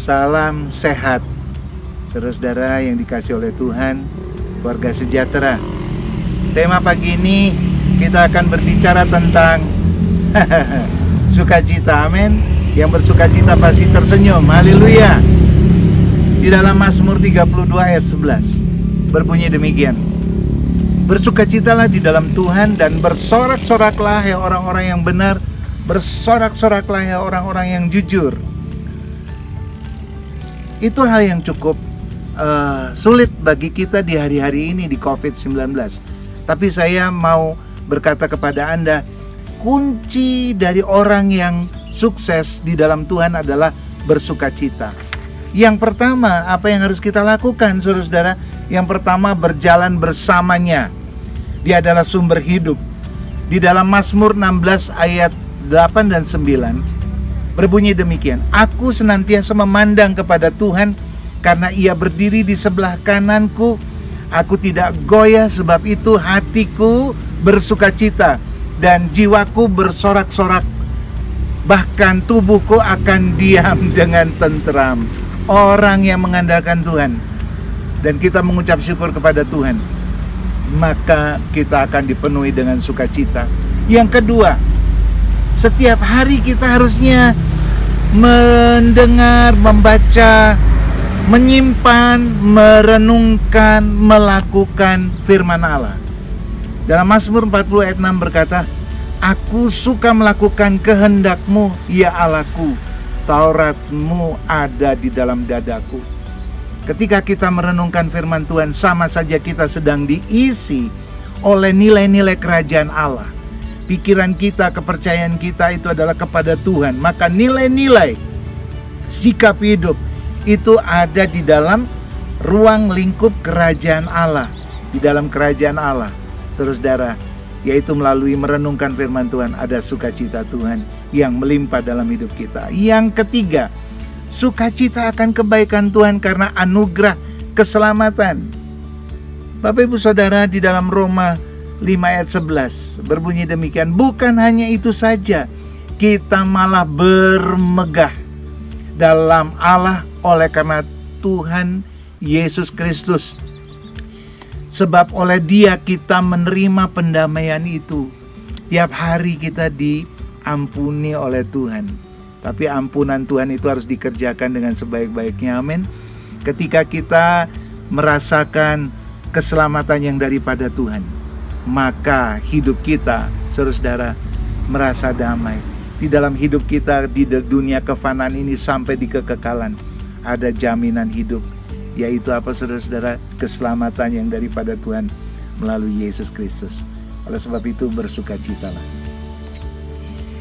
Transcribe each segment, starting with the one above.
Salam sehat, saudara-saudara yang dikasih oleh Tuhan, keluarga sejahtera. Tema pagi ini kita akan berbicara tentang sukacita, amin. Yang bersukacita pasti tersenyum, haleluya. Di dalam Mazmur 32 ayat 11 berbunyi demikian: bersukacitalah di dalam Tuhan dan bersorak-soraklah ya orang-orang yang benar, bersorak-soraklah ya orang-orang yang jujur. Itu hal yang cukup sulit bagi kita di hari-hari ini di COVID-19. Tapi saya mau berkata kepada Anda, kunci dari orang yang sukses di dalam Tuhan adalah bersukacita. Yang pertama, apa yang harus kita lakukan, saudara-saudara? Yang pertama, berjalan bersamanya. Dia adalah sumber hidup. Di dalam Mazmur 16 ayat 8 dan 9 berbunyi demikian: aku senantiasa memandang kepada Tuhan, karena Ia berdiri di sebelah kananku. Aku tidak goyah, sebab itu hatiku bersukacita dan jiwaku bersorak-sorak. Bahkan tubuhku akan diam dengan tenteram. Orang yang mengandalkan Tuhan dan kita mengucap syukur kepada Tuhan, maka kita akan dipenuhi dengan sukacita. Yang kedua, setiap hari kita harusnya mendengar, membaca, menyimpan, merenungkan, melakukan firman Allah. Dalam Mazmur 40 ayat 6 berkata, aku suka melakukan kehendak-Mu, ya Allahku, Taurat-Mu ada di dalam dadaku. Ketika kita merenungkan firman Tuhan, sama saja kita sedang diisi oleh nilai-nilai kerajaan Allah. Pikiran kita, kepercayaan kita itu adalah kepada Tuhan. Maka nilai-nilai sikap hidup itu ada di dalam ruang lingkup kerajaan Allah. Di dalam kerajaan Allah, saudara-saudara, yaitu melalui merenungkan firman Tuhan, ada sukacita Tuhan yang melimpah dalam hidup kita. Yang ketiga, sukacita akan kebaikan Tuhan karena anugerah keselamatan. Bapak Ibu Saudara, di dalam Roma 5 ayat 11 berbunyi demikian: bukan hanya itu saja, kita malah bermegah dalam Allah oleh karena Tuhan Yesus Kristus. Sebab oleh Dia kita menerima pendamaian itu. Tiap hari kita diampuni oleh Tuhan. Tapi ampunan Tuhan itu harus dikerjakan dengan sebaik-baiknya, amin. Ketika kita merasakan keselamatan yang daripada Tuhan, maka hidup kita, saudara-saudara, merasa damai. Di dalam hidup kita di dunia kefanaan ini sampai di kekekalan, ada jaminan hidup. Yaitu apa, saudara-saudara? Keselamatan yang daripada Tuhan melalui Yesus Kristus. Oleh sebab itu bersukacitalah.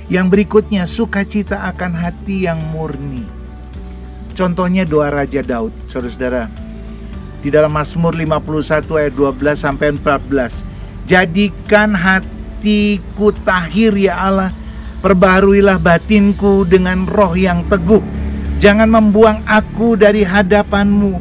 Yang berikutnya, sukacita akan hati yang murni. Contohnya doa Raja Daud, saudara-saudara. Di dalam Mazmur 51 ayat 12 sampai 14. Jadikan hatiku tahir ya Allah, perbaharuilah batinku dengan roh yang teguh. Jangan membuang aku dari hadapan-Mu,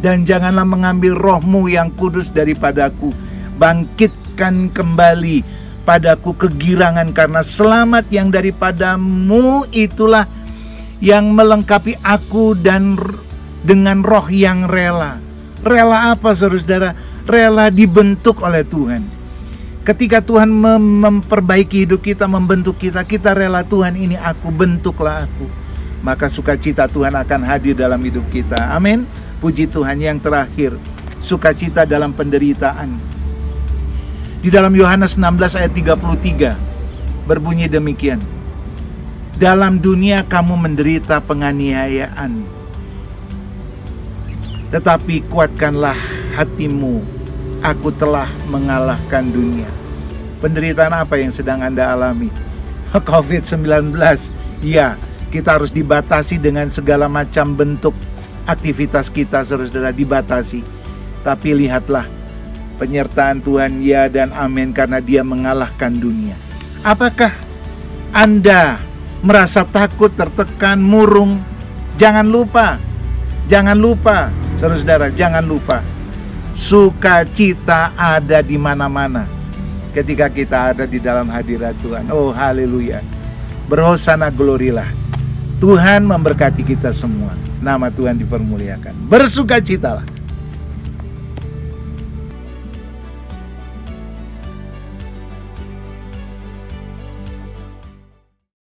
dan janganlah mengambil roh-Mu yang kudus daripadaku. Bangkitkan kembali padaku kegirangan, karena selamat yang daripada-Mu itulah yang melengkapi aku dan dengan roh yang rela. Rela apa, saudara-saudara? Rela dibentuk oleh Tuhan. Ketika Tuhan memperbaiki hidup kita, membentuk kita, kita rela, Tuhan ini aku, bentuklah aku. Maka sukacita Tuhan akan hadir dalam hidup kita, amin. Puji Tuhan. Yang terakhir, sukacita dalam penderitaan. Di dalam Yohanes 16 ayat 33 berbunyi demikian: dalam dunia kamu menderita penganiayaan, tetapi kuatkanlah hatimu, aku telah mengalahkan dunia. Penderitaan apa yang sedang Anda alami? COVID-19. Ya, kita harus dibatasi dengan segala macam bentuk aktivitas kita, saudara-saudara, dibatasi. Tapi lihatlah penyertaan Tuhan, ya dan amin, karena Dia mengalahkan dunia. Apakah Anda merasa takut, tertekan, murung? Jangan lupa, saudara-saudara, jangan lupa, sukacita ada di mana-mana ketika kita ada di dalam hadirat Tuhan. Oh haleluya, berhosana glorilah. Tuhan memberkati kita semua. Nama Tuhan dipermuliakan. Bersukacitalah